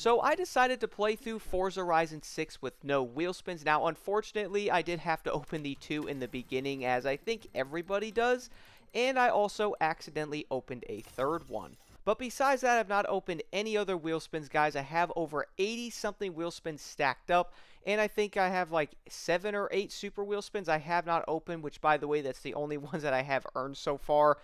So I decided to play through Forza Horizon 6 with no wheel spins. Now, unfortunately, I did have to open the 2 in the beginning, as I think everybody does, and I also accidentally opened a third one. But besides that, I've not opened any other wheel spins, guys. I have over 80 something wheel spins stacked up, and I think I have like 7 or 8 super wheel spins I have not opened, which, by the way, that's the only ones that I have earned so far.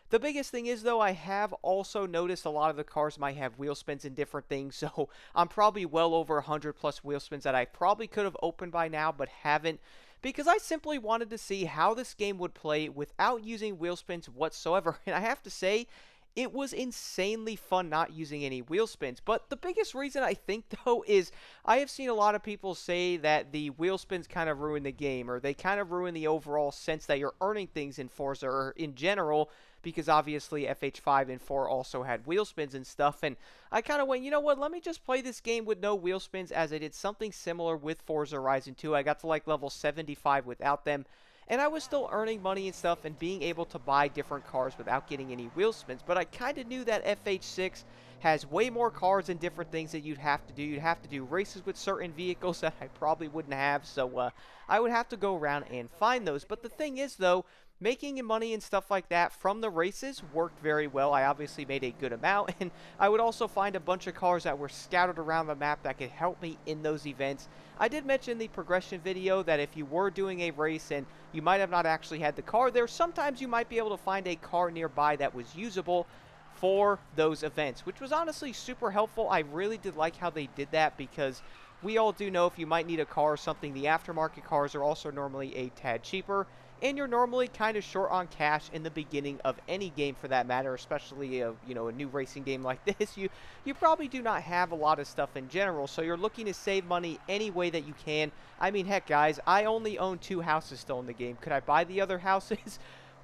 The biggest thing is, though, I have also noticed a lot of the cars might have wheel spins and different things, so I'm probably well over 100 plus wheel spins that I probably could have opened by now but haven't, because I simply wanted to see how this game would play without using wheel spins whatsoever. And I have to say, it was insanely fun not using any wheel spins. But the biggest reason I think, though, is I have seen a lot of people say that the wheel spins kind of ruin the game, or they kind of ruin the overall sense that you're earning things in Forza or in general, because obviously FH5 and 4 also had wheel spins and stuff. And I kind of went, you know what, let me just play this game with no wheel spins, as I did something similar with Forza Horizon 2. I got to like level 75 without them, and I was still earning money and stuff and being able to buy different cars without getting any wheel spins. But I kind of knew that FH6 has way more cars and different things that you'd have to do. You'd have to do races with certain vehicles that I probably wouldn't have, so I would have to go around and find those. But the thing is, though, making money and stuff like that from the races worked very well. I obviously made a good amount, and I would also find a bunch of cars that were scattered around the map that could help me in those events. I did mention in the progression video that if you were doing a race and you might have not actually had the car there, sometimes you might be able to find a car nearby that was usable for those events, which was honestly super helpful. I really did like how they did that, because we all do know if you might need a car or something, the aftermarket cars are also normally a tad cheaper, and you're normally kind of short on cash in the beginning of any game for that matter, especially a new racing game like this. You probably do not have a lot of stuff in general, so you're looking to save money any way that you can. I mean, heck, guys, I only own 2 houses still in the game. Could I buy the other houses?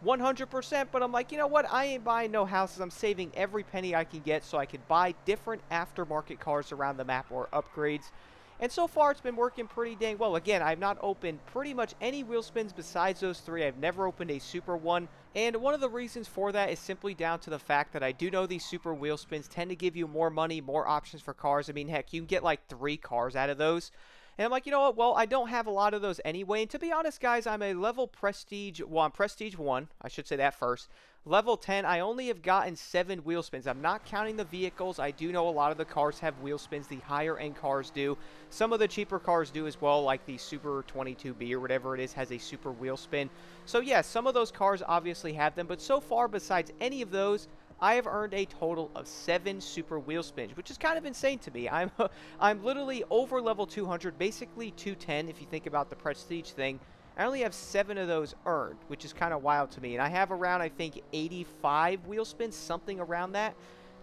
100%, but I'm like, you know what, I ain't buying no houses. I'm saving every penny I can get so I can buy different aftermarket cars around the map or upgrades. And so far, it's been working pretty dang well. Again, I've not opened pretty much any wheel spins besides those 3. I've never opened a super one. And one of the reasons for that is simply down to the fact that I do know these super wheel spins tend to give you more money, more options for cars. I mean, heck, you can get like 3 cars out of those. And I'm like, you know what, well, I don't have a lot of those anyway. And to be honest, guys, I'm a level prestige, well, I'm prestige 1. I should say that first. Level 10, I only have gotten 7 wheel spins. I'm not counting the vehicles. I do know a lot of the cars have wheel spins. The higher end cars do. Some of the cheaper cars do as well, like the Super 22B or whatever it is has a super wheel spin. So yeah, some of those cars obviously have them. But so far, besides any of those, I have earned a total of 7 super wheel spins, which is kind of insane to me. I'm literally over level 200, basically 210 if you think about the prestige thing. I only have 7 of those earned, which is kind of wild to me. And I have around, I think, 85 wheel spins, something around that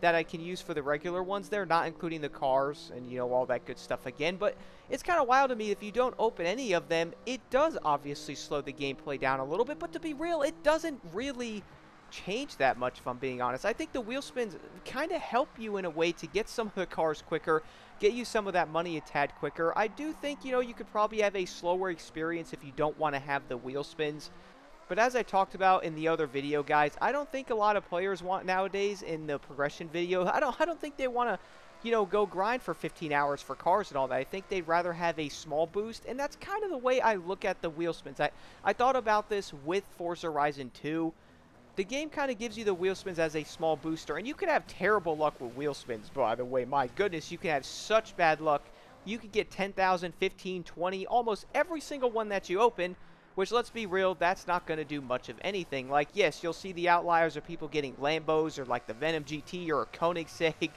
I can use for the regular ones there, not including the cars and, all that good stuff again. But it's kind of wild to me, if you don't open any of them, it does obviously slow the gameplay down a little bit. But to be real, it doesn't really change that much, if I'm being honest. I think the wheel spins kind of help you in a way to get some of the cars quicker, get you some of that money a tad quicker. I do think, you could probably have a slower experience if you don't want to have the wheel spins. But as I talked about in the other video, guys, I don't think a lot of players want nowadays in the progression video. I don't think they want to, go grind for 15 hours for cars and all that. I think they'd rather have a small boost, and that's kind of the way I look at the wheel spins. I thought about this with Forza Horizon 2. The game kind of gives you the wheel spins as a small booster, and you can have terrible luck with wheel spins, by the way. My goodness, you can have such bad luck. You could get 10,000, 15, 20, almost every single one that you open, which, let's be real, that's not going to do much of anything. Like, yes, you'll see the outliers of people getting Lambos or like the Venom GT or a Koenigsegg,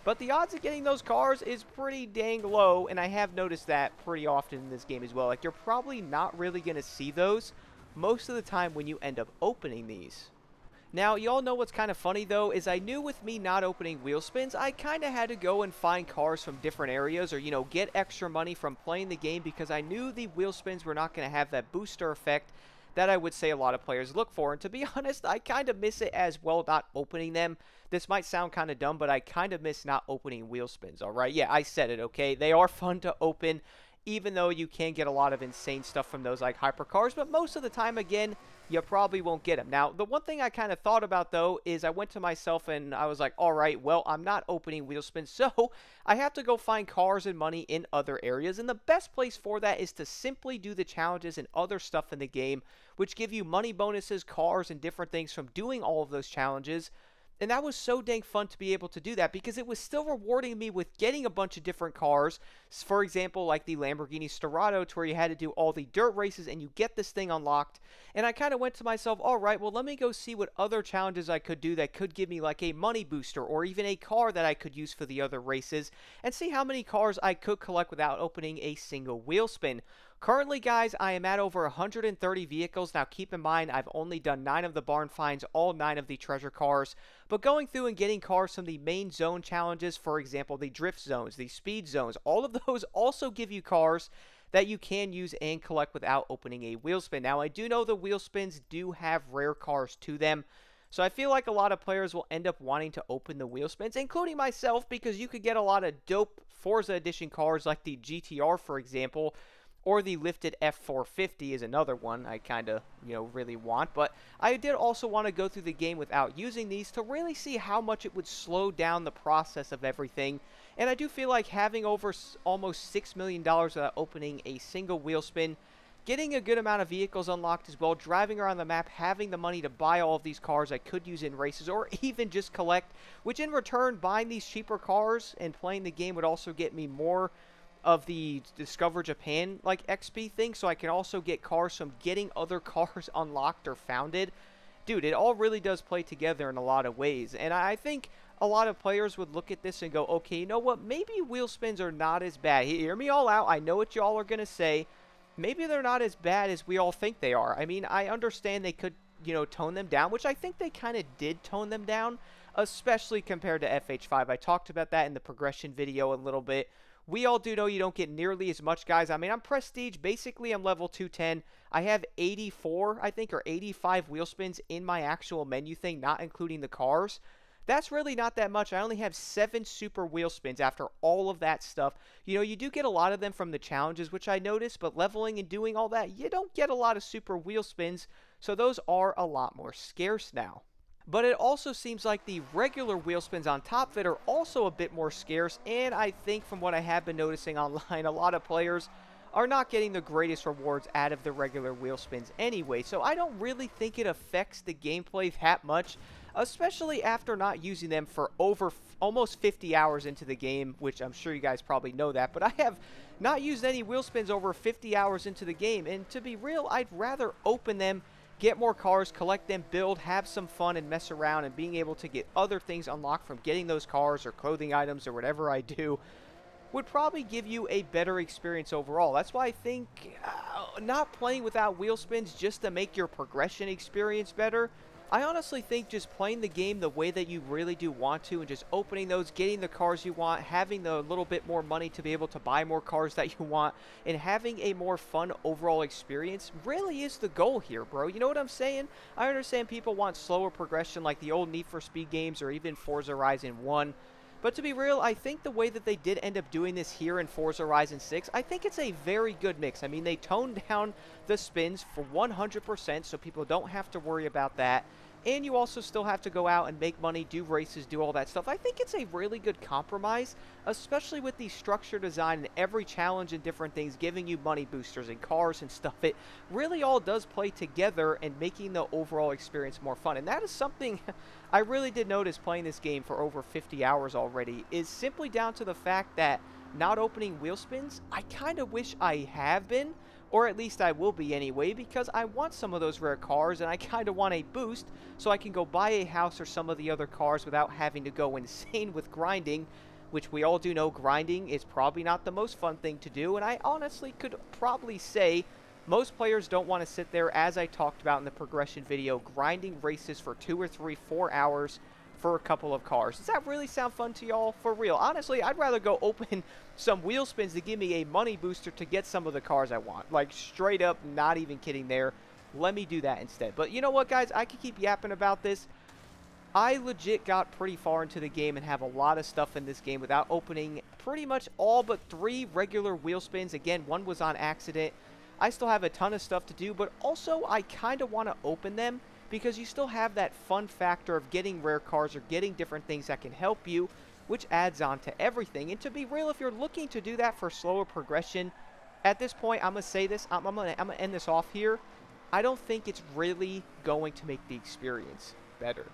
but the odds of getting those cars is pretty dang low, and I have noticed that pretty often in this game as well. Like, you're probably not really going to see those most of the time when you end up opening these. Now, y'all know what's kind of funny, though, is I knew with me not opening wheel spins, I kind of had to go and find cars from different areas or, get extra money from playing the game, because I knew the wheel spins were not going to have that booster effect that I would say a lot of players look for. And to be honest, I kind of miss it as well not opening them. This might sound kind of dumb, but I kind of miss not opening wheel spins, alright? Yeah, I said it, okay? They are fun to open, even though you can get a lot of insane stuff from those like hypercars, but most of the time, again, you probably won't get them. Now, the one thing I kind of thought about, though, is I went to myself and I was like, all right, well, I'm not opening Wheelspin, so I have to go find cars and money in other areas. And the best place for that is to simply do the challenges and other stuff in the game, which give you money bonuses, cars, and different things from doing all of those challenges. And that was so dang fun to be able to do that because it was still rewarding me with getting a bunch of different cars. For example, like the Lamborghini Storado, to where you had to do all the dirt races and you get this thing unlocked. And I kind of went to myself, all right, well, let me go see what other challenges I could do that could give me like a money booster or even a car that I could use for the other races and see how many cars I could collect without opening a single wheel spin. Currently, guys, I am at over 130 vehicles. Now, keep in mind, I've only done 9 of the barn finds, all 9 of the treasure cars. But going through and getting cars from the main zone challenges, for example, the drift zones, the speed zones, all of those also give you cars that you can use and collect without opening a wheel spin. Now, I do know the wheel spins do have rare cars to them. So I feel like a lot of players will end up wanting to open the wheel spins, including myself, because you could get a lot of dope Forza Edition cars like the GTR, for example, or the lifted F450 is another one I kind of, really want. But I did also want to go through the game without using these to really see how much it would slow down the process of everything. And I do feel like having over almost $6 million without opening a single wheel spin, getting a good amount of vehicles unlocked as well, driving around the map, having the money to buy all of these cars I could use in races or even just collect, which in return, buying these cheaper cars and playing the game would also get me more of the Discover Japan like XP thing, so I can also get cars from getting other cars unlocked or founded. Dude, it all really does play together in a lot of ways, and I think a lot of players would look at this and go, okay, you know what, maybe wheel spins are not as bad. Hear me all out, I know what y'all are going to say. Maybe they're not as bad as we all think they are. I mean, I understand they could, tone them down, which I think they kind of did tone them down, especially compared to FH5. I talked about that in the progression video a little bit. We all do know you don't get nearly as much, guys. I mean, I'm prestige. Basically, I'm level 210. I have 84, I think, or 85 wheel spins in my actual menu thing, not including the cars. That's really not that much. I only have 7 super wheel spins after all of that stuff. You do get a lot of them from the challenges, which I noticed, but leveling and doing all that, you don't get a lot of super wheel spins, so those are a lot more scarce now. But it also seems like the regular wheel spins on top of it are also a bit more scarce, and I think from what I have been noticing online, a lot of players are not getting the greatest rewards out of the regular wheel spins anyway, so I don't really think it affects the gameplay that much, especially after not using them for over almost 50 hours into the game, which I'm sure you guys probably know that, but I have not used any wheel spins over 50 hours into the game, and to be real, I'd rather open them, get more cars, collect them, build, have some fun, and mess around, and being able to get other things unlocked from getting those cars or clothing items or whatever I do would probably give you a better experience overall. That's why I think not playing without wheel spins just to make your progression experience better. I honestly think just playing the game the way that you really do want to and just opening those, getting the cars you want, having the little bit more money to be able to buy more cars that you want, and having a more fun overall experience really is the goal here, bro. You know what I'm saying? I understand people want slower progression like the old Need for Speed games or even Forza Horizon 1. But to be real, I think the way that they did end up doing this here in Forza Horizon 6, I think it's a very good mix. I mean, they toned down the spins for 100% so people don't have to worry about that. And you also still have to go out and make money, do races, do all that stuff. I think it's a really good compromise, especially with the structure design and every challenge and different things giving you money boosters and cars and stuff. It really all does play together and making the overall experience more fun. And that is something I really did notice playing this game for over 50 hours already, is simply down to the fact that not opening wheel spins, I kind of wish I have been. Or at least I will be anyway, because I want some of those rare cars and I kind of want a boost so I can go buy a house or some of the other cars without having to go insane with grinding, which we all do know grinding is probably not the most fun thing to do, and I honestly could probably say most players don't want to sit there, as I talked about in the progression video, grinding races for 2 or 3, 4 hours for a couple of cars. Does that really sound fun to y'all? For real. Honestly, I'd rather go open some wheel spins to give me a money booster to get some of the cars I want. Like, straight up, not even kidding there. Let me do that instead. But you know what, guys? I could keep yapping about this. I legit got pretty far into the game and have a lot of stuff in this game without opening pretty much all but 3 regular wheel spins. Again, one was on accident. I still have a ton of stuff to do, but also I kind of want to open them because you still have that fun factor of getting rare cars or getting different things that can help you, which adds on to everything. And to be real, if you're looking to do that for slower progression, at this point, I'm going to say this, I'm gonna end this off here. I don't think it's really going to make the experience better.